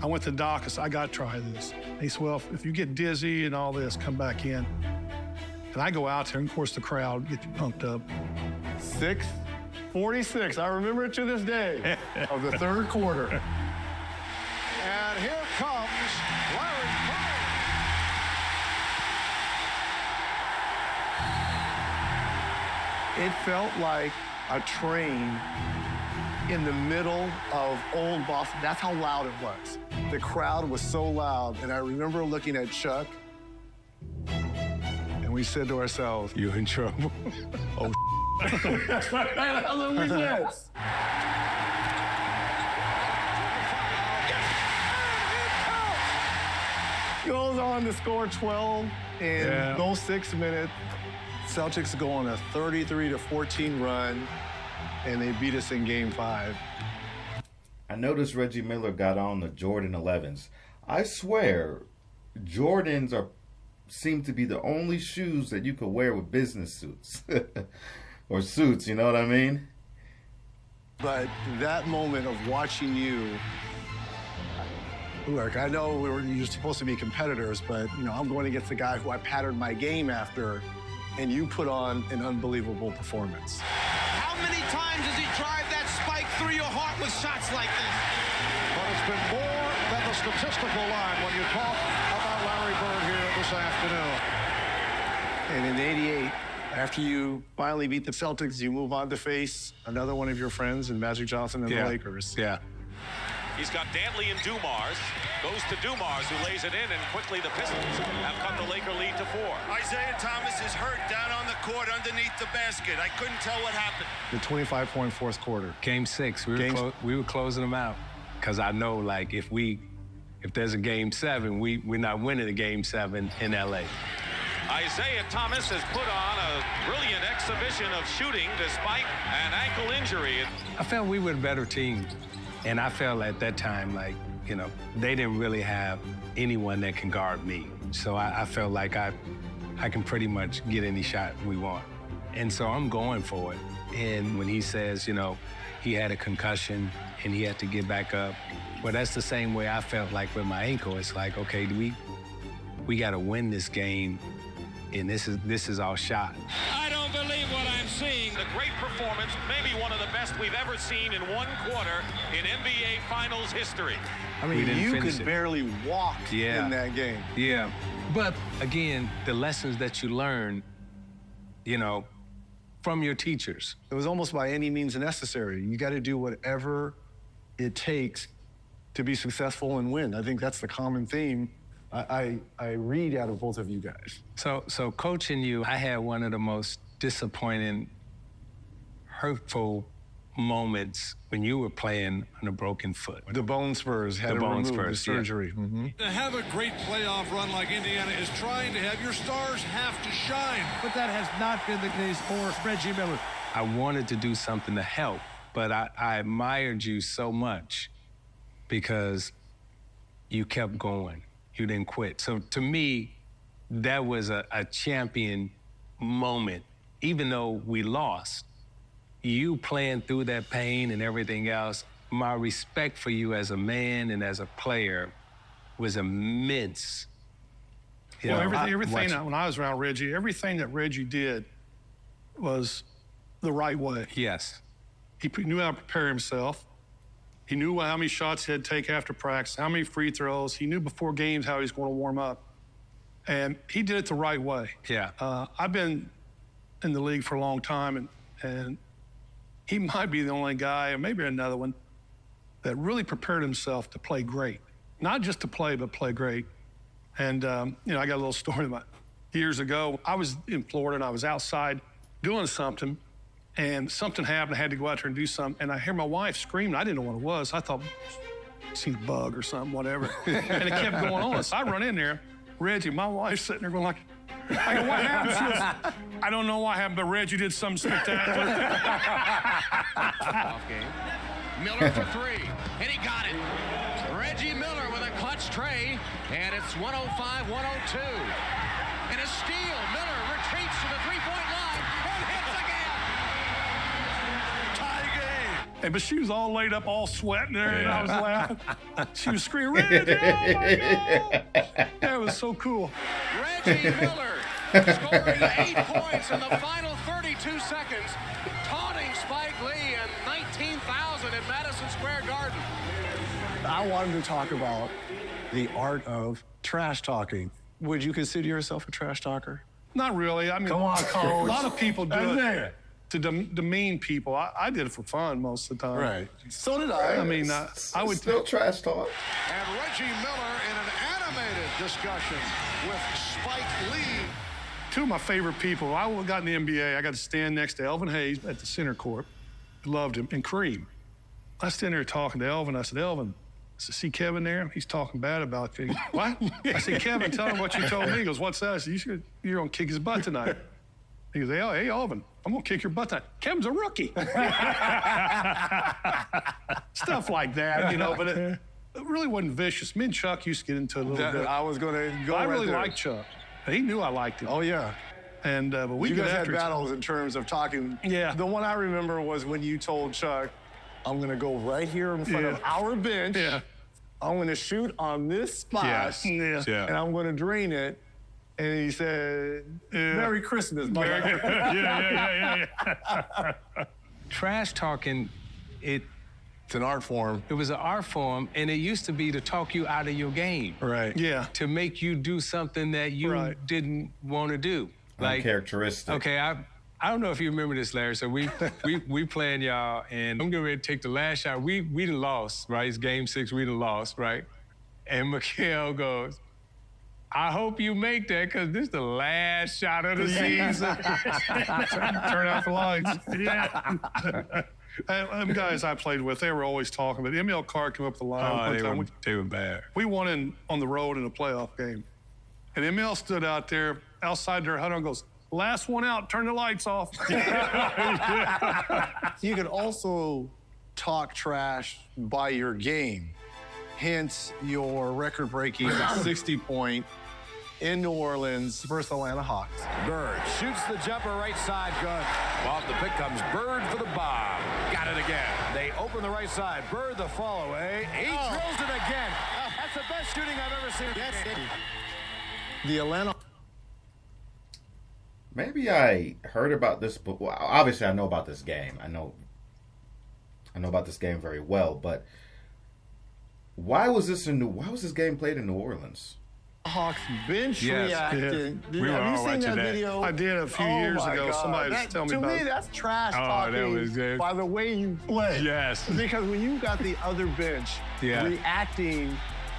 I went to the doc. I said, I got to try this. He said, well, if you get dizzy and all this, come back in. And I go out there, and of course the crowd gets you pumped up. 6:46, I remember it to this day, of the third quarter. And here comes Larry Bird. It felt like a train in the middle of old Boston. That's how loud it was. The crowd was so loud, and I remember looking at Chuck, and we said to ourselves, You're in trouble. oh, that's what we said. Goes on to score 12 in those 6 minutes. Celtics go on a 33-14 run, and they beat us in Game 5. I noticed Reggie Miller got on the Jordan 11s. I swear, Jordans seem to be the only shoes that you could wear with business suits. Or suits, you know what I mean? But that moment of watching you, look, I know you're supposed to be competitors, but you know, I'm going against the guy who I patterned my game after, and you put on an unbelievable performance. How many times does he drive that spike through your heart with shots like this? But it's been more than the statistical line when you talk about Larry Bird here this afternoon. And in '88, after you finally beat the Celtics, you move on to face another one of your friends in Magic Johnson and the Lakers. Yeah. He's got Dantley and Dumars. Goes to Dumars, who lays it in, and quickly the Pistons have cut the Laker lead to 4. Isiah Thomas is hurt down on the court underneath the basket. I couldn't tell what happened. The 25-point fourth quarter. Game 6, we were closing them out. Because I know, like, if there's a Game 7, we're not winning a Game 7 in L.A. Isiah Thomas has put on a brilliant exhibition of shooting despite an ankle injury. I felt we were a better team. And I felt at that time, like, you know, they didn't really have anyone that can guard me. So I felt like I can pretty much get any shot we want. And so I'm going for it. And when he says, you know, he had a concussion and he had to get back up, well, that's the same way I felt like with my ankle. It's like, okay, we got to win this game, and this is our shot. I don't believe what I'm seeing. The great performance, maybe one of the best we've ever seen in one quarter in NBA Finals history. I mean, you could barely walk in that game. Yeah. But again, the lessons that you learn, you know, from your teachers. It was almost by any means necessary. You got to do whatever it takes to be successful and win. I think that's the common theme I read out of both of you guys. So coaching you, I had one of the most disappointing, hurtful moments when you were playing on a broken foot. The bone spurs had to remove the surgery. Yeah. Mm-hmm. To have a great playoff run like Indiana is trying to have your stars have to shine. But that has not been the case for Reggie Miller. I wanted to do something to help, but I admired you so much because you kept going. You didn't quit. So to me, that was a champion moment even though we lost, you playing through that pain and everything else, my respect for you as a man and as a player was immense. When I was around Reggie, everything that Reggie did was the right way. Yes. He knew how to prepare himself. He knew how many shots he had to take after practice, how many free throws. He knew before games how he was going to warm up. And he did it the right way. Yeah. I've been in the league for a long time, and he might be the only guy, or maybe another one, that really prepared himself to play great. Not just to play, but play great. And, I got a little story about years ago. I was in Florida, and I was outside doing something, and something happened. I had to go out there and do something, and I hear my wife screaming. I didn't know what it was. I thought, seen a bug or something, whatever. And it kept going on. So I run in there. Reggie, my wife's sitting there going like, I go, what happened? She goes, I don't know what happened, but Reggie did something spectacular. Off game. Miller for three, and he got it. Reggie Miller with a clutch tray, and it's 105-102. And a steal. Miller retreats to the three-point line and hits again. Tie game. Hey, but she was all laid up, all sweating there, and I was laughing. She was screaming, Reggie, oh my God. That was so cool. Reggie Miller scoring 8 points in the final 32 seconds, taunting Spike Lee and 19,000 at Madison Square Garden. I wanted to talk about the art of trash talking. Would you consider yourself a trash talker? Not really. I mean, Come on, Coach. A lot of people do Isaiah. it to demean people. I did it for fun most of the time. Right. So did I. I mean, I would still trash talk. And Reggie Miller in an animated discussion with Spike Lee. Two of my favorite people. I got in the NBA. I got to stand next to Elvin Hayes at the center court. Loved him. And Kareem. I was standing there talking to Elvin. I said, Elvin, I said, see Kevin there? He's talking bad about you. What? I said, Kevin, tell him what you told me. He goes, what's that? I said, you're going to kick his butt tonight. He goes, hey, Elvin, I'm going to kick your butt tonight. Kevin's a rookie. Stuff like that, but it really wasn't vicious. Me and Chuck used to get into it a little bit. I was going to go I right really there. liked Chuck. He knew I liked him. Oh, yeah. And but we you got guys had after battles in terms of talking. Yeah. The one I remember was when you told Chuck, I'm going to go right here in front of our bench. Yeah. I'm going to shoot on this spot. Yes. Yeah. And I'm going to drain it. And he said, Merry Christmas, buddy. Yeah. Trash talking, it's an art form. It was an art form, and it used to be to talk you out of your game. Right. Yeah. To make you do something that you didn't want to do. Like Uncharacteristic. Okay, I don't know if you remember this, Larry. So we playing y'all, and I'm getting ready to take the last shot. We done lost, right? It's game 6, we done lost, right? And Mikhail goes, I hope you make that, because this is the last shot of the season. Turn out the lights. Yeah. And guys I played with, they were always talking, but Emil Carr came up the line one time. They were bad. We won on the road in a playoff game. And Emil stood out there outside their huddle and goes, last one out, turn the lights off. You can also talk trash by your game. Hence your record-breaking 60-point in New Orleans versus Atlanta Hawks. Bird shoots the jumper right side, good. Off the pick comes Bird for the bomb. Got it again. They open the right side. Bird the fall away. He drills it again. That's the best shooting I've ever seen. That's it. The Atlanta. Maybe I heard about this, but well, obviously I know about this game. I know about this game very well, but why was this game played in New Orleans? Hawks bench reacted. Yeah. We were Have all you seen that watching that. video? I did a few years ago. God. Somebody was telling me about To it. me, that's trash talking that was good. by the way you play. Yes. Because when you got the other bench reacting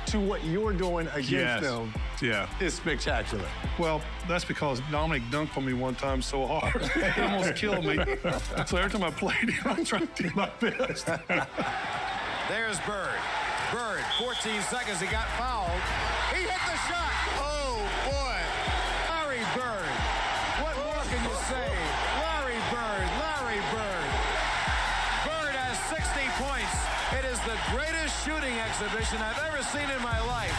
to what you're doing against them, it's spectacular. Well, that's because Dominic dunked on me one time so hard. He almost killed me. So every time I played him, I tried to do my best. There's Bird. Bird, 14 seconds, he got fouled. He hit the shot. Oh, boy. Larry Bird. What more can you say? Larry Bird. Bird has 60 points. It is the greatest shooting exhibition I've ever seen in my life.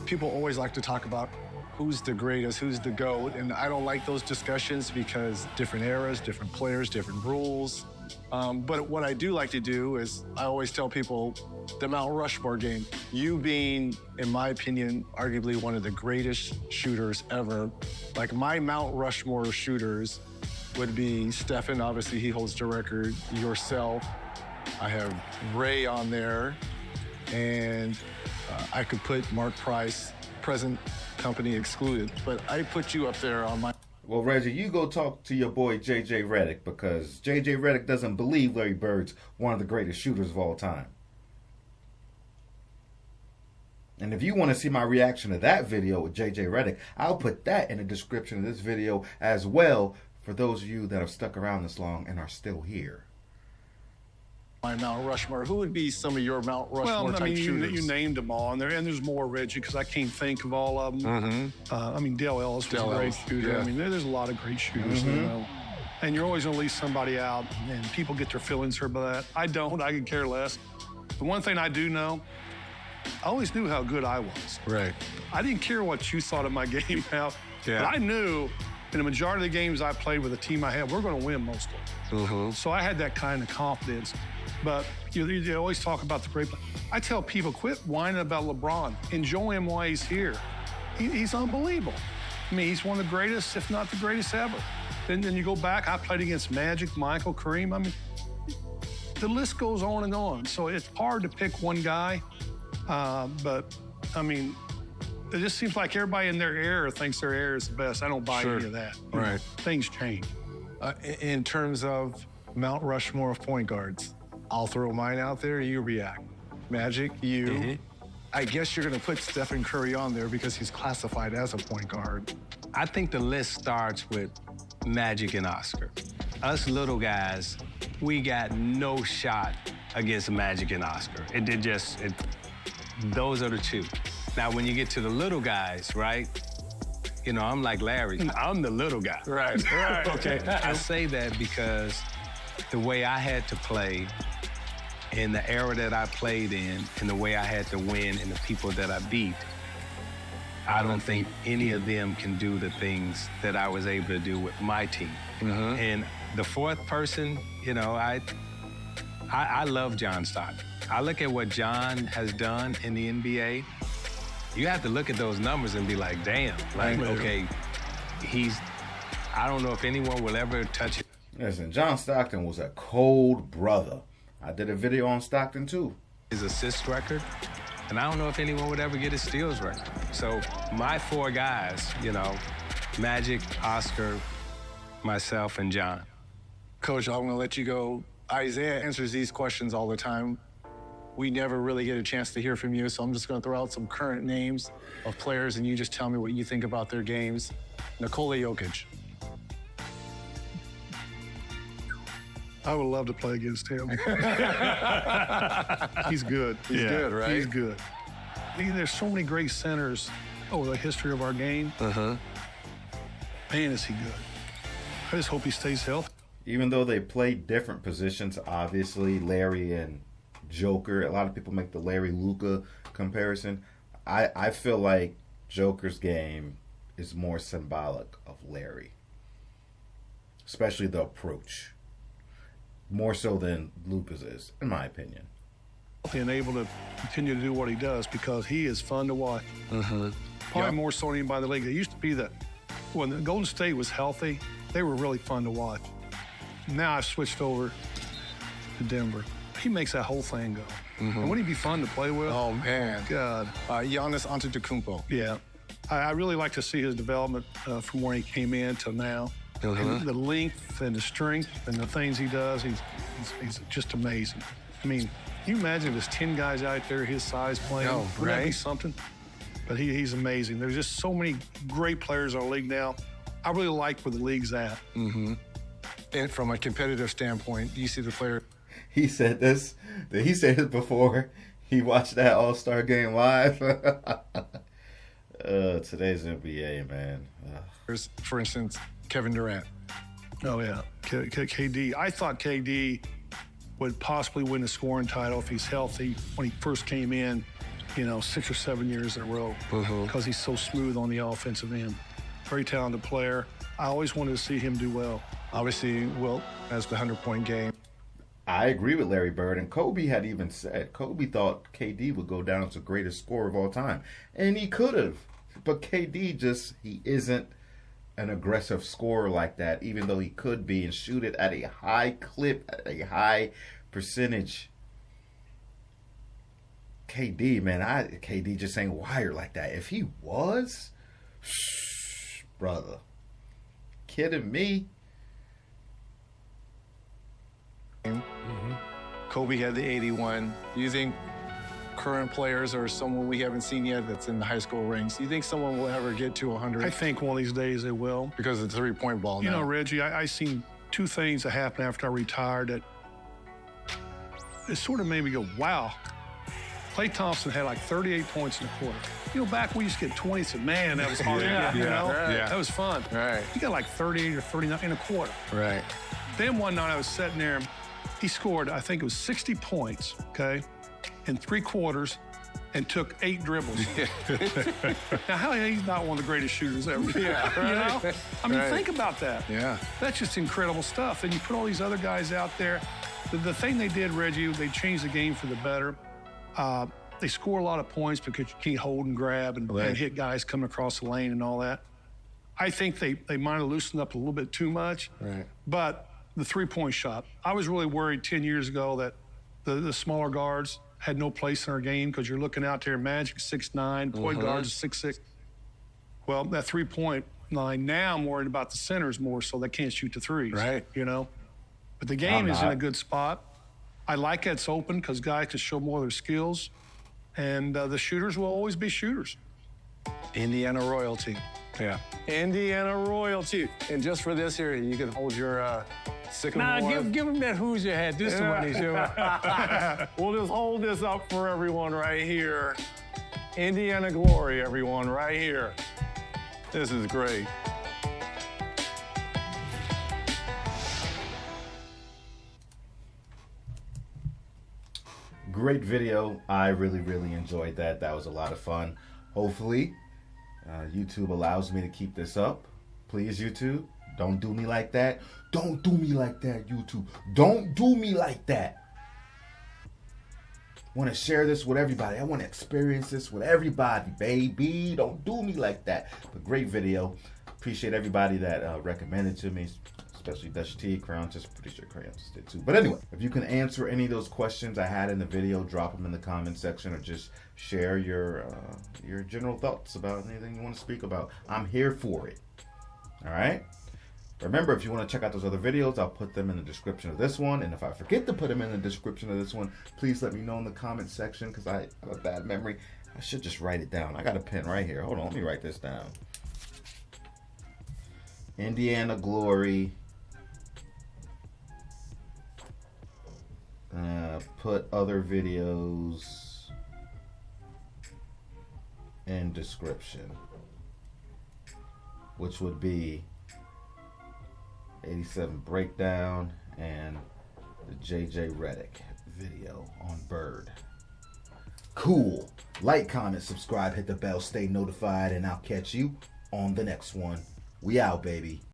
people always like to talk about who's the greatest, who's the GOAT, and I don't like those discussions because different eras, different players, different rules. But what I do like to do is I always tell people the Mount Rushmore game. You being, in my opinion, arguably one of the greatest shooters ever. Like my Mount Rushmore shooters would be Stephen, obviously he holds the record, yourself. I have Ray on there, and I could put Mark Price, present company excluded, but I put you up there on my... Well, Reggie, you go talk to your boy J.J. Redick, because J.J. Redick doesn't believe Larry Bird's one of the greatest shooters of all time. And if you want to see my reaction to that video with J.J. Redick, I'll put that in the description of this video as well for those of you that have stuck around this long and are still here. My Mount Rushmore. Who would be some of your Mount Rushmore type shooters? You named them all, and there's more, Reggie, because I can't think of all of them. Dale Ellis was a great shooter. Yeah. I mean, there's a lot of great shooters, you know. And you're always going to leave somebody out, and people get their feelings hurt by that. I don't. I could care less. The one thing I do know, I always knew how good I was. Right. I didn't care what you thought of my game out. Yeah. But I knew in the majority of the games I played with the team I had, we're going to win most of them. So I had that kind of confidence. But you always talk about the great play. I tell people, quit whining about LeBron. Enjoy him while he's here. He's unbelievable. I mean, he's one of the greatest, if not the greatest ever. Then you go back, I played against Magic, Michael, Kareem. I mean, the list goes on and on. So it's hard to pick one guy. But, I mean, it just seems like everybody in their era thinks their era is the best. I don't buy any of that. Right. Things change. In terms of Mount Rushmore of point guards, I'll throw mine out there, you react. Magic, you. I guess you're going to put Stephen Curry on there because he's classified as a point guard. I think the list starts with Magic and Oscar. Us little guys, we got no shot against Magic and Oscar. Those are the two. Now, when you get to the little guys, right? You know, I'm like Larry. I'm the little guy. Right. Okay. I say that because the way I had to play in the era that I played in and the way I had to win and the people that I beat, I don't think any of them can do the things that I was able to do with my team. And the fourth person, you know, I love John Stockton. I look at what John has done in the NBA. You have to look at those numbers and be like, damn, like, okay, I don't know if anyone will ever touch it. Listen, John Stockton was a cold brother. I did a video on Stockton, too. His assist record, and I don't know if anyone would ever get his steals record. So my four guys, you know, Magic, Oscar, myself, and John. Coach, I'm going to let you go. Isiah answers these questions all the time. We never really get a chance to hear from you, so I'm just going to throw out some current names of players, and you just tell me what you think about their games. Nikola Jokic. I would love to play against him. He's good. He's good, right? He's good. There's so many great centers over the history of our game. Man, is he good. I just hope he stays healthy. Even though they play different positions, obviously, Larry and Joker, a lot of people make the Larry-Luka comparison. I feel like Joker's game is more symbolic of Larry, especially the approach. More so than Luka's is, in my opinion. And able to continue to do what he does because he is fun to watch. Probably more so than anybody in the league. It used to be that when the Golden State was healthy, they were really fun to watch. Now I've switched over to Denver. He makes that whole thing go. And wouldn't he be fun to play with? Oh, man. God. Giannis Antetokounmpo. Yeah. I really like to see his development from where he came in to now. And the length and the strength and the things he does, he's just amazing. I mean, can you imagine if there's 10 guys out there his size playing? Wouldn't that be something? But he's amazing. There's just so many great players in our league now. I really like where the league's at. And from a competitive standpoint, do you see the player? He said this. He said it before he watched that All-Star game live. Today's NBA, man. For instance, Kevin Durant. Oh, yeah. KD. I thought KD would possibly win the scoring title if he's healthy when he first came in. 6 or 7 years in a row because he's so smooth on the offensive end. Very talented player. I always wanted to see him do well. Obviously, Wilt has the 100-point game. I agree with Larry Bird, and Kobe had even said, Kobe thought KD would go down as the greatest scorer of all time. And he could have. But KD he isn't an aggressive scorer like that, even though he could be and shoot it at a high clip, at a high percentage. KD, man, KD just ain't wired like that. If he was, brother, kidding me? Kobe had the 81. Do you think current players or someone we haven't seen yet that's in the high school ranks, do you think someone will ever get to 100? I think one of these days they will. Because of the three-point ball now. You know, Reggie, I seen two things that happened after I retired that it sort of made me go, wow. Klay Thompson had like 38 points in a quarter. Back when we used to get 20, said, man, that was hard to get, Yeah. That was fun. Right. He got like 38 or 39 in a quarter. Right. Then one night I was sitting there, he scored, I think it was 60 points, okay, in 3 quarters and took 8 dribbles. Now, how he's not one of the greatest shooters ever. Yeah, right. I mean, think about that. Yeah. That's just incredible stuff. And you put all these other guys out there. The thing they did, Reggie, they changed the game for the better. They score a lot of points because you can't hold and grab and hit guys coming across the lane and all that. I think they might have loosened up a little bit too much. Right. But the three-point shot, I was really worried 10 years ago that the smaller guards had no place in our game because you're looking out there, Magic 6'9", point guards 6'6". Well, that three-point line, now I'm worried about the centers more so they can't shoot the threes. Right. But the game is in a good spot. I like it's open because guys can show more of their skills. And the shooters will always be shooters. Indiana royalty. Yeah. Indiana royalty. And just for this here, you can hold your sycamore. Give him that Hoosier hat. This is what he's doing. We'll just hold this up for everyone right here. Indiana glory, everyone, right here. This is great. Great video. I really, really enjoyed that. That was a lot of fun. Hopefully, YouTube allows me to keep this up. Please, YouTube, don't do me like that. Don't do me like that, YouTube. Don't do me like that. I want to share this with everybody. I want to experience this with everybody, baby. Don't do me like that. But great video. Appreciate everybody that recommended to me, especially Dutch T, Crown, just pretty sure Crown just did too. But anyway, if you can answer any of those questions I had in the video, drop them in the comment section or just share your general thoughts about anything you want to speak about. I'm here for it. All right? Remember, if you want to check out those other videos, I'll put them in the description of this one. And if I forget to put them in the description of this one, please let me know in the comment section because I have a bad memory. I should just write it down. I got a pen right here. Hold on, let me write this down. Indiana Glory. Put other videos in description, which would be 87 breakdown and the JJ Redick video on Bird. Cool. Like, comment, subscribe, hit the bell, stay notified, and I'll catch you on the next one. We out, baby.